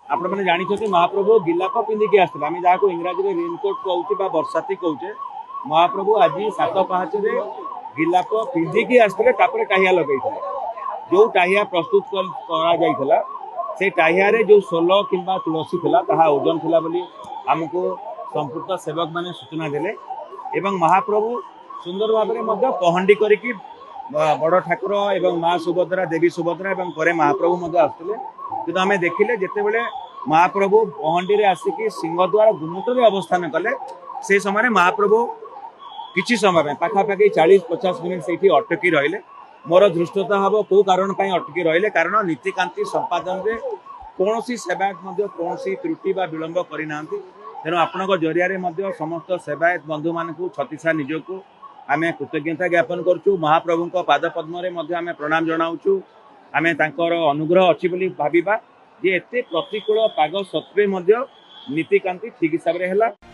आपण मैंने जानी महाप्रभु गिलाप पिंधिकी आसते आम जहाँ इंग्राजी में रेनकोट कहूचे बरसाती कहूचे महाप्रभु आज सात पाहाच गिलाप पिंधिकी आसते टाहिया लगे जो टाहिया प्रस्तुत करा से टाहिया जो सोल कि तुलसी था ओजन थिला बोली आमको संपुक्त सेवक मैंने सूचना देले एवं महाप्रभु सुंदर भाव में पहंडी करिकी बड़ ठाकुर एवं माँ सुभद्रा देवी सुभद्रा एवं पर महाप्रभु आसते कि आम देखिले जिते महाप्रभु पहंडी रे आसिकी सिंहद्वार गुमुटर अवस्थान कले से समय महाप्रभु किछि समय पाखापाखि 40-50 मिनिट से अटकी रहिले मोर दृष्टता हम कौ कारण अटकी रहिले कारण नीतिकांति संपादन रे कौन सेवायत कौन त्रुटि विलंब करना तेणु आपण जरिया समस्त सेवायत बंधु मान छतीसा निजक आम कृतज्ञता ज्ञापन करूँ महाप्रभु पाद पद्म आम प्रणाम जनाऊँ आम अनुग्रह अच्छी बोली भाविबा जे एते प्रतिकूल पाग सत्वे नीतिकांति ठीक हिसाब से है।